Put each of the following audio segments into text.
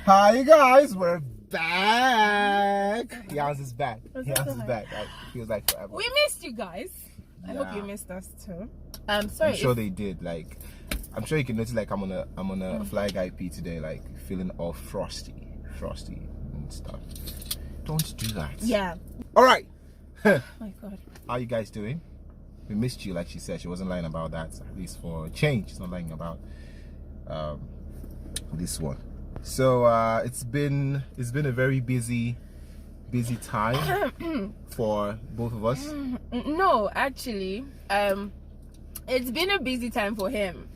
Hi guys, we're back. Yanz is back. Yanz is back. It feels like forever. We missed you guys. I hope you missed us too. Sorry. I'm sure they did. Like, I'm sure you can notice. Like, I'm on a Fly Guy P today. Like, feeling all frosty and stuff. Don't do that. Yeah. All right. Oh my God. How you guys doing? We missed you, like she said. She wasn't lying about that. At least for a change, she's not lying about this one. So it's been a very busy time for both of us. No, actually, it's been a busy time for him.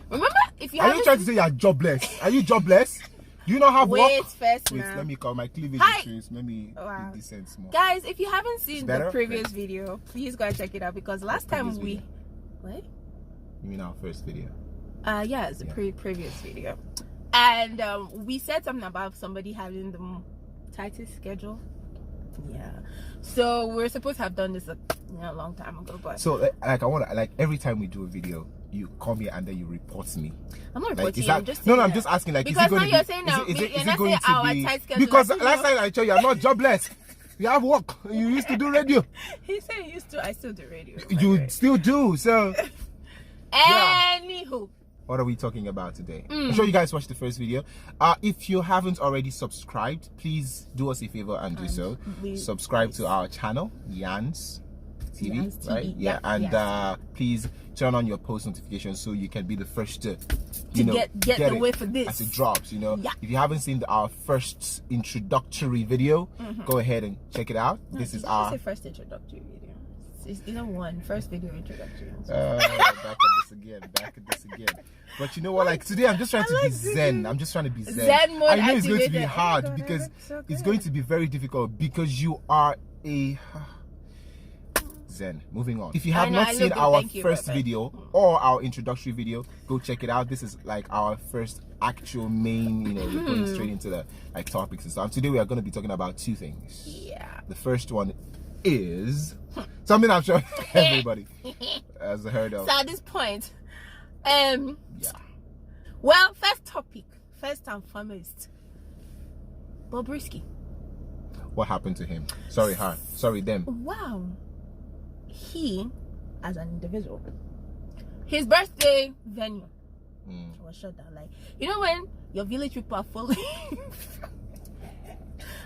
Remember, if you are you trying to say you're jobless? Are you jobless? Do you not have work? Wait, let me call my cleavage issues. Let me be decent more. Guys, if you haven't seen the previous video, please go and check it out because last time we what? You mean our first video? Yeah, it's a previous video. And we said something about somebody having the tightest schedule. Yeah. So we're supposed to have done this a long time ago, but so like I want to, like, every time we do a video, you call me and then you report me. I'm not reporting. Like, I'm just no, I'm just asking. Like, because is it going now to you're be, saying is now it going to be? Tight schedule, because like, last time I told you I'm not jobless. You have work. You used to do radio. He said he used to. I still do radio. You still do. So. Anywho. What are we talking about today? I'm sure you guys watched the first video. If you haven't already subscribed, please do us a favor and do so. Subscribe to our channel, Yanz TV, Yanz TV, right? Yeah, and please turn on your post notifications so you can be the first to get the way for this as it drops. If you haven't seen our first introductory video, go ahead and check it out. No, this is our first introductory video. It's either one first video introduction. Back at this again. But you know what? Like today, I'm just trying to be zen. I'm just trying to be zen. Zen mode I know it's going to be activated. hard because it's going to be very difficult because you are a zen. Moving on. If you have not seen our first video or our introductory video, go check it out. This is like our first actual main, we're going straight into the topics and stuff. Today we are going to be talking about two things. Yeah. The first one is something I'm sure everybody has heard of. So at this point, well, first topic, first and foremost, Bobrisky. What happened to him? Sorry, her. Sorry, them. Wow. He, as an individual, his birthday venue was shut down. Like, when your village people are following.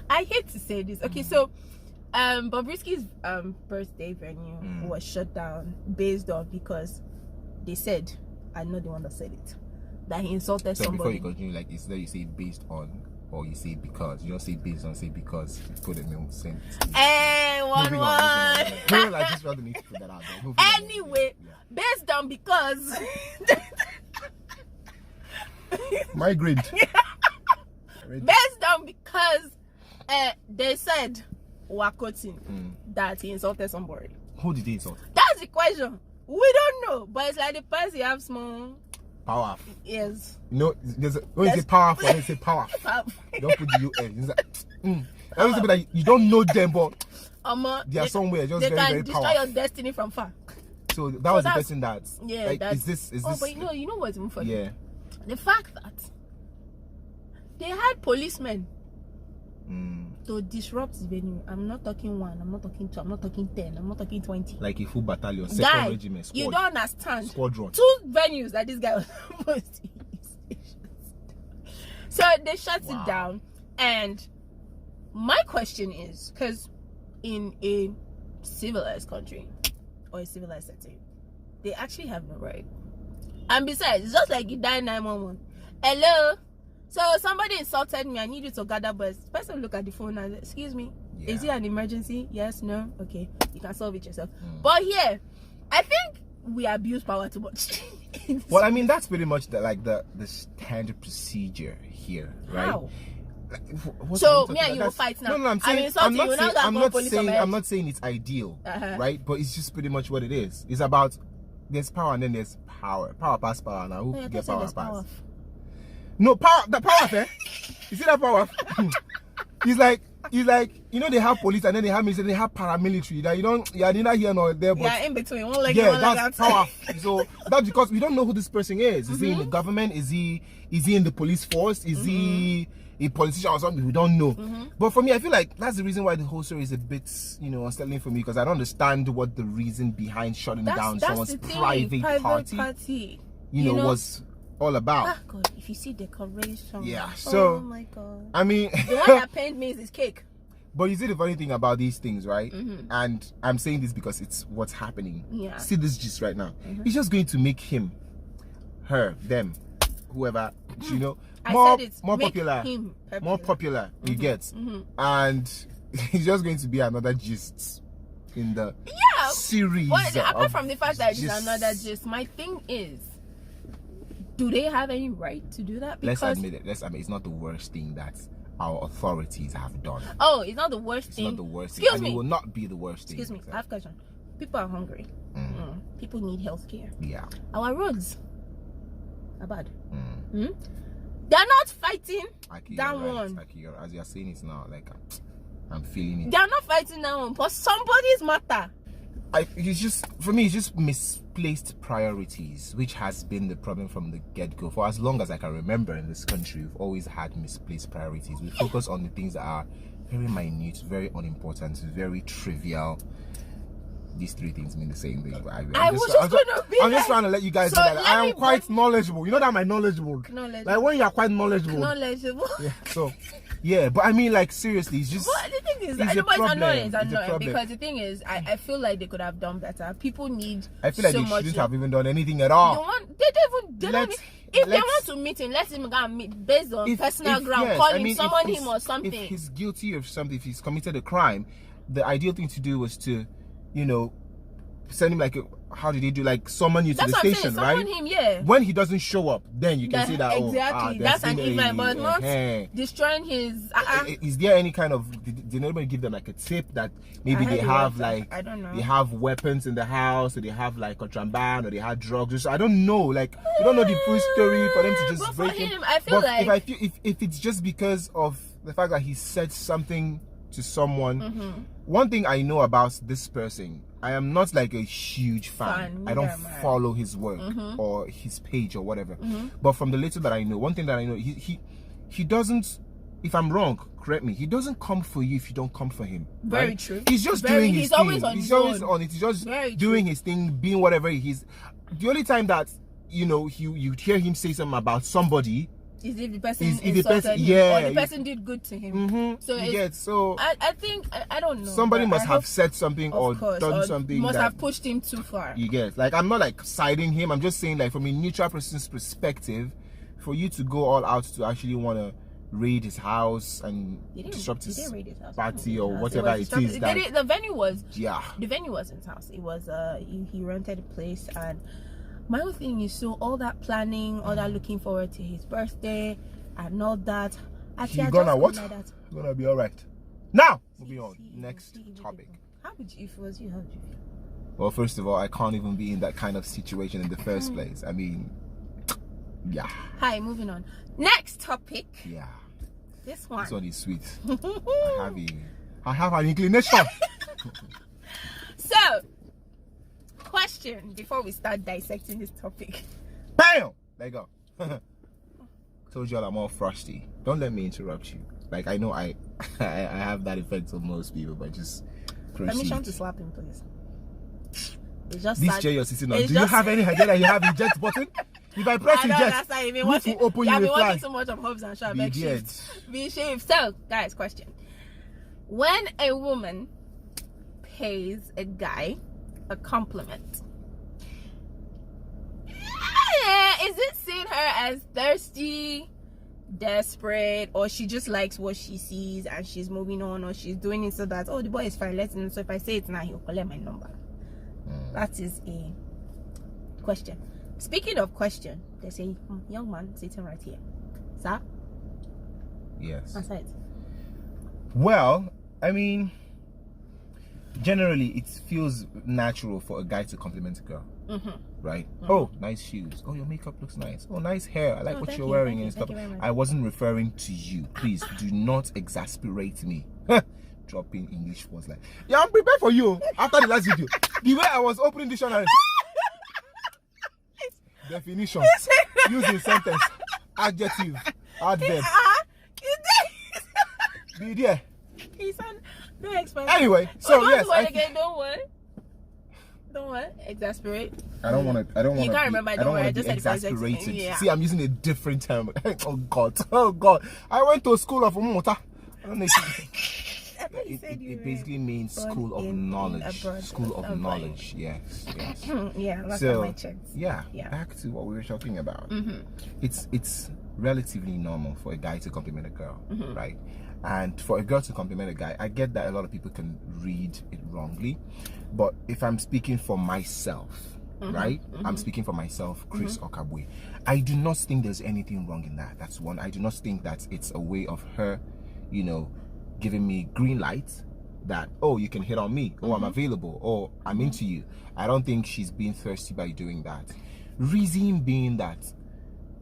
I hate to say this. Okay, so Bobrisky's birthday venue was shut down based on because they said, I'm not the one that said it, that he insulted somebody. Before you continue, like, it's that you say based on or you say because. You don't say based on, say because. You put it in the same. One. I just rather need to put that out there. Anyway, based on because. Migrate. Based on because they said that he insulted somebody. Who did he insult? That's the question. We don't know, but it's like the person have small power. Yes. When you say powerful, when you say power. Don't put the UN. That means that you don't know them, but they are somewhere just very, very powerful. They can destroy your destiny from far. So that was the person that. Yeah. Like, is this? But you know what's even funny? Yeah. The fact that they had policemen to disrupt the venue. I'm not talking 1, I'm not talking 2, I'm not talking 10, I'm not talking 20. Like a full battalion, second regiment, squad. You don't understand. Squadron. 2 venues that this guy was supposed to use. So they shut it down. And my question is, because in a civilized country or a civilized setting, they actually have no right. And besides, it's just like you die 911. Hello? So somebody insulted me, I need you to gather, but the person look at the phone and say, excuse me, is it an emergency? Yes, no? Okay, you can solve it yourself. But here, I think we abuse power too much. Well, I mean, that's pretty much the standard procedure here, right? How? So me and you will fight now. No, I'm not saying it's ideal, right? But it's just pretty much what it is. It's about there's power and then there's power. Power past power. Now who gets power past? No, power. The power, eh? You see that power? He's like, you know, they have police and then they have military, they have paramilitary. That you're neither here nor there, but in between. One leg, yeah, one that's powerful. So that's because we don't know who this person is. Is he in the government? Is he in the police force? Is he a politician or something? We don't know. But for me, I feel like that's the reason why the whole story is a bit, unsettling for me, because I don't understand what the reason behind shutting down someone's private party, was all about. Ah, God, if you see decoration. Yeah. So. Oh my God. I mean, the one that pained me is his cake. But you see the funny thing about these things, right? And I'm saying this because it's what's happening. Yeah. See this gist right now. It's just going to make him, her, them, whoever, more popular. More popular, you get. And it's just going to be another gist in the series. Well, apart from the fact that it's another gist, my thing is, do they have any right to do that? Because let's admit it. It's not the worst thing that our authorities have done. Oh, it's not the worst thing. It's not the worst thing. Excuse me. It will not be the worst thing. Excuse me. I have a question. People are hungry. People need health care. Yeah. Our roads are bad. They're not fighting that one. As you're saying it now, like I'm feeling it. They're not fighting that one, but somebody's matter. For me, it's just misplaced priorities, which has been the problem from the get-go. For as long as I can remember in this country, we've always had misplaced priorities. We focus on the things that are very minute, very unimportant, very trivial. These three things mean the same thing. I'm just trying to let you guys know that I am quite knowledgeable. You know that I'm knowledgeable. Like when you are quite knowledgeable. Yeah, so. Yeah, but I mean, like, seriously, it's just. Well, the thing is, it's annoying because the thing is, I feel like they could have done better. People need. I feel like they shouldn't have even done anything at all. If they want to meet him, let him go and meet based on personal ground. Call him, summon him or something. If he's guilty of something, if he's committed a crime, the ideal thing to do was to, send him how did they do? Like summon you to the station, right? Summon him, yeah. When he doesn't show up, then you can say that. Exactly, that's an event, but not destroying his. Is there any kind of? Did anybody give them like a tip that maybe they have I don't know. They have weapons in the house, or they have like contraband, or they had drugs. I don't know. Like we don't know the full story for them to just break him. I feel like if it's just because of the fact that he said something to someone. One thing I know about this person, I am not like a huge fan. I don't follow his work or his page or whatever. But from the little that I know, one thing that I know, he doesn't, if I'm wrong, correct me, he doesn't come for you if you don't come for him. Very true. He's just doing his thing. He's always on it. He's just doing his thing, being whatever he's. The only time that, you hear him say something about somebody, is if the person insulted him, or the person did good to him. So I think I don't know. Somebody must have said something or done something. Must have pushed him too far. You get, like, I'm not like siding him. I'm just saying, like, from a neutral person's perspective, for you to go all out to actually want to raid his house and disrupt his party or whatever it is. The venue was the venue wasn't his house. It was he rented a place. And my whole thing is, so all that planning, all that looking forward to his birthday and all that. You're gonna what? You're gonna be all right. Now, moving on. Next topic. How would you, if it was you, how would you feel? Well, first of all, I can't even be in that kind of situation in the first place. I mean, yeah. Hi, moving on. Next topic. Yeah. This one is sweet. I have an inclination. So, question before we start dissecting this topic. Bam! There you go. Told you all I'm all frosty. Don't let me interrupt you. Like, I know I have that effect on most people, but just proceed. Permission to slap him, please. It's just this chair you're sitting on. Do you have any idea that you have eject button? If I press eject, roof will open, you will fly. So much of Hobbs and Shaw. Be shaved. So, guys, question. When a woman pays a guy a compliment, is it seeing her as thirsty, desperate, or she just likes what she sees and she's moving on, or she's doing it so that, the boy is fine, let's know, so if I say it now, he'll collect my number? That is a question. Speaking of question, there's a young man sitting right here. Sir? Yes. Answer it. Well, I mean, generally it feels natural for a guy to compliment a girl. right? Oh, nice shoes. Oh, your makeup looks nice. Oh, nice hair. I like what you're wearing and stuff. I wasn't referring to you. Please do not exasperate me. Dropping English words like, yeah, I'm prepared for you. After the last video, the way I was opening dictionary, definition, using sentence, adjective, adverb. Yeah. Anyway, so yes. Don't what? Exasperate. I don't want to. You can't remember. I don't want to be exasperated. Yeah. See, I'm using a different term. Oh God. Oh God. I went to a school of Mota. I don't know. It basically means school of knowledge. School of knowledge. Yes. Yeah. Last So time I checked. yeah. Back to what we were talking about. It's relatively normal for a guy to compliment a girl, right? And for a girl to compliment a guy, I get that a lot of people can read it wrongly. But if I'm speaking for myself, right? I'm speaking for myself, Chris Okabwe. I do not think there's anything wrong in that. That's one. I do not think that it's a way of her, giving me green light that, oh, you can hit on me. Oh, I'm available. Oh, I'm into you. I don't think she's being thirsty by doing that. Reason being that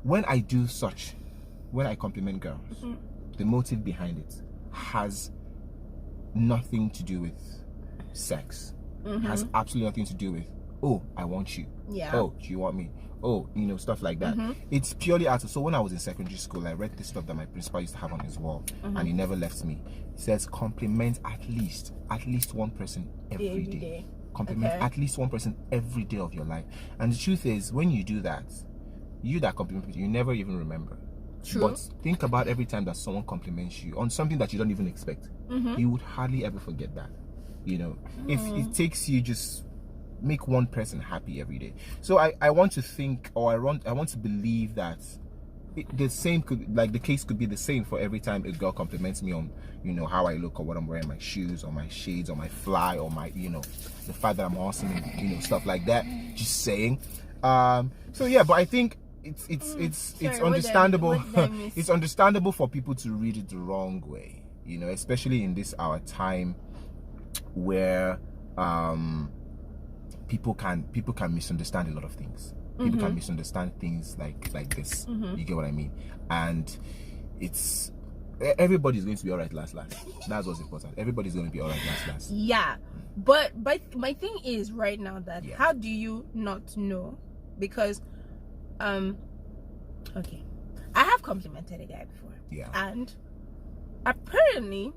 when I do such, when I compliment girls, the motive behind it has nothing to do with sex. Has absolutely nothing to do with, oh, I want you. Yeah. Oh, do you want me? Oh, stuff like that. It's purely out of, so when I was in secondary school, I read this stuff that my principal used to have on his wall, and he never left me. He says, compliment at least one person every day. Compliment at least one person every day of your life. And the truth is, when you do that, you that compliment, you never even remember. True. But think about every time that someone compliments you on something that you don't even expect. You would hardly ever forget that. If it takes you, just make one person happy every day. So I want to think, or I want to believe that the same the case could be the same for every time a girl compliments me on how I look, or what I'm wearing, my shoes, or my shades, or my fly, or my the fact that I'm awesome, and stuff like that. Just saying. So yeah, but I think it's understandable. It's understandable for people to read it the wrong way, especially in this our time where people can misunderstand a lot of things. People can misunderstand things like this. You get what I mean? And everybody's going to be all right last. That's what's important. Everybody's going to be all right last. Yeah, but my thing is right now that how do you not know? Because okay, I have complimented a guy before. Yeah. And apparently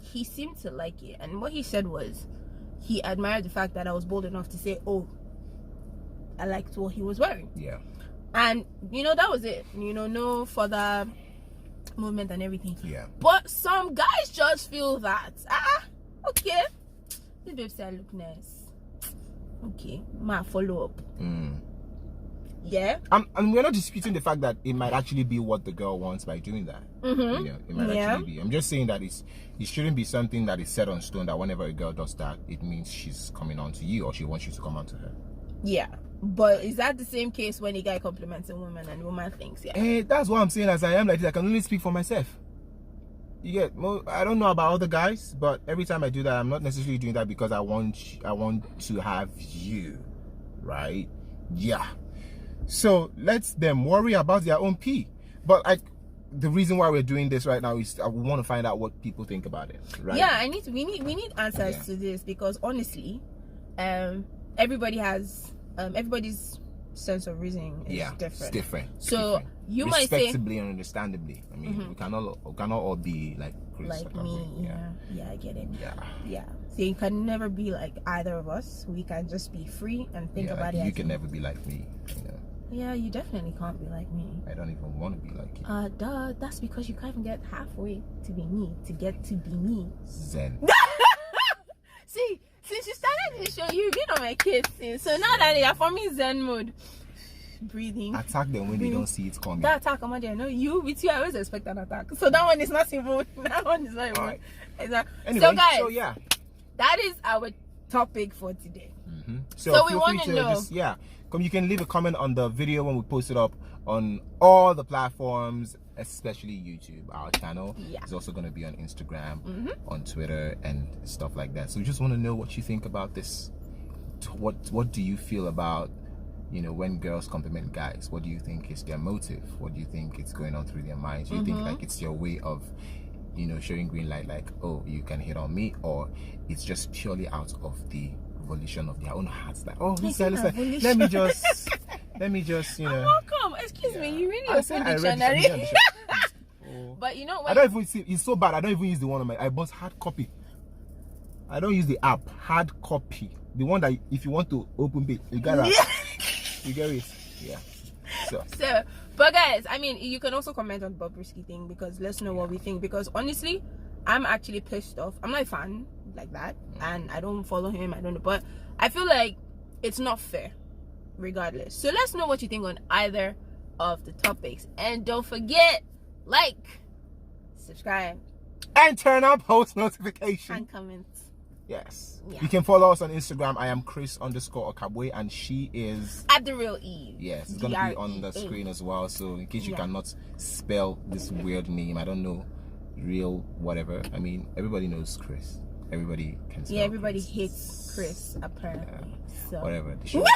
he seemed to like it, and what he said was he admired the fact that I was bold enough to say, oh, I liked what he was wearing. Yeah. And that was it. No further movement and everything. Yeah. But some guys just feel that okay, this babe said I look nice. Okay, ma follow up. Yeah. And we're not disputing the fact that it might actually be what the girl wants by doing that. It might actually be. I'm just saying that it shouldn't be something that is set on stone, that whenever a girl does that, it means she's coming on to you, or she wants you to come on to her. Yeah. But is that the same case when a guy compliments a woman and the woman thinks, that's what I'm saying. As I am like this, I can only speak for myself. You get, I don't know about other guys, but every time I do that, I'm not necessarily doing that because I want to have you, right? Yeah. So let them worry about their own pee. But the reason why we're doing this right now is I want to find out what people think about it, right? Yeah, we need answers to this, because honestly, everybody's sense of reasoning is different. It's different. So you might say, respectably and understandably. I mean, we cannot all be like Chris, like me. Yeah, I get it. Yeah. So you can never be like either of us. We can just be free and think about it. You can never be like me. Yeah, you definitely can't be like me. I don't even want to be like you. That's because you can't even get halfway to be me, to get to be me. Zen. See, since you started this show, you've been on my case since. So now that you're forming Zen mode, breathing. Attack them when they don't see it coming. That attack, I'm there. No, with you, I always expect an attack. So that one is not even. That one is not even. Right. Anyway, so guys, that is our topic for today. So we want to know. You can leave a comment on the video when we post it up on all the platforms, especially YouTube. Our channel is also going to be on Instagram, on Twitter, and stuff like that. So we just want to know what you think about this. What do you feel about you know, when girls compliment guys, what do you think is their motive? What do you think is going on through their minds? Do you think like it's your way of, you know, showing green light, like, oh, you can hit on me, or it's just purely out of the volition of their own hearts, like, oh, listen, let me just, you know. Welcome. Excuse me, you really open dictionary. But you know what? I don't even see. It's so bad. I don't even use the one on my. I bought hard copy. I don't use the app. Hard copy. The one that if you want to open it, you got it. You get it. Yeah. So, but guys, I mean, you can also comment on Bobrisky thing, because let's know what we think. Because honestly, I'm actually pissed off. I'm not a fan like that, and I don't follow him. I don't know, but I feel like it's not fair, regardless. So let's know what you think on either of the topics, and don't forget, like, subscribe, and turn on post notification and comment. Yes. Yeah. You can follow us on Instagram. I am Chris_Okabwe, and she is at the real E. Yes, it's gonna be on the screen as well. So in case you cannot spell this weird name, I don't know, real whatever. I mean, everybody knows Chris. Everybody can spell. Yeah, everybody hates Chris apparently. Yeah. So whatever. The show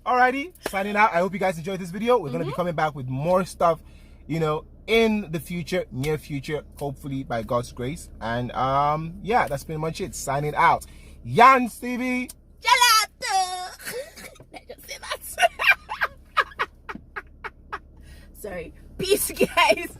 Alrighty, signing out. I hope you guys enjoyed this video. We're gonna be coming back with more stuff, you know, in the future, near future, hopefully by God's grace. And yeah, that's pretty much it. Signing out. Yanz TV. Gelato. I just say that. Sorry. Peace, guys.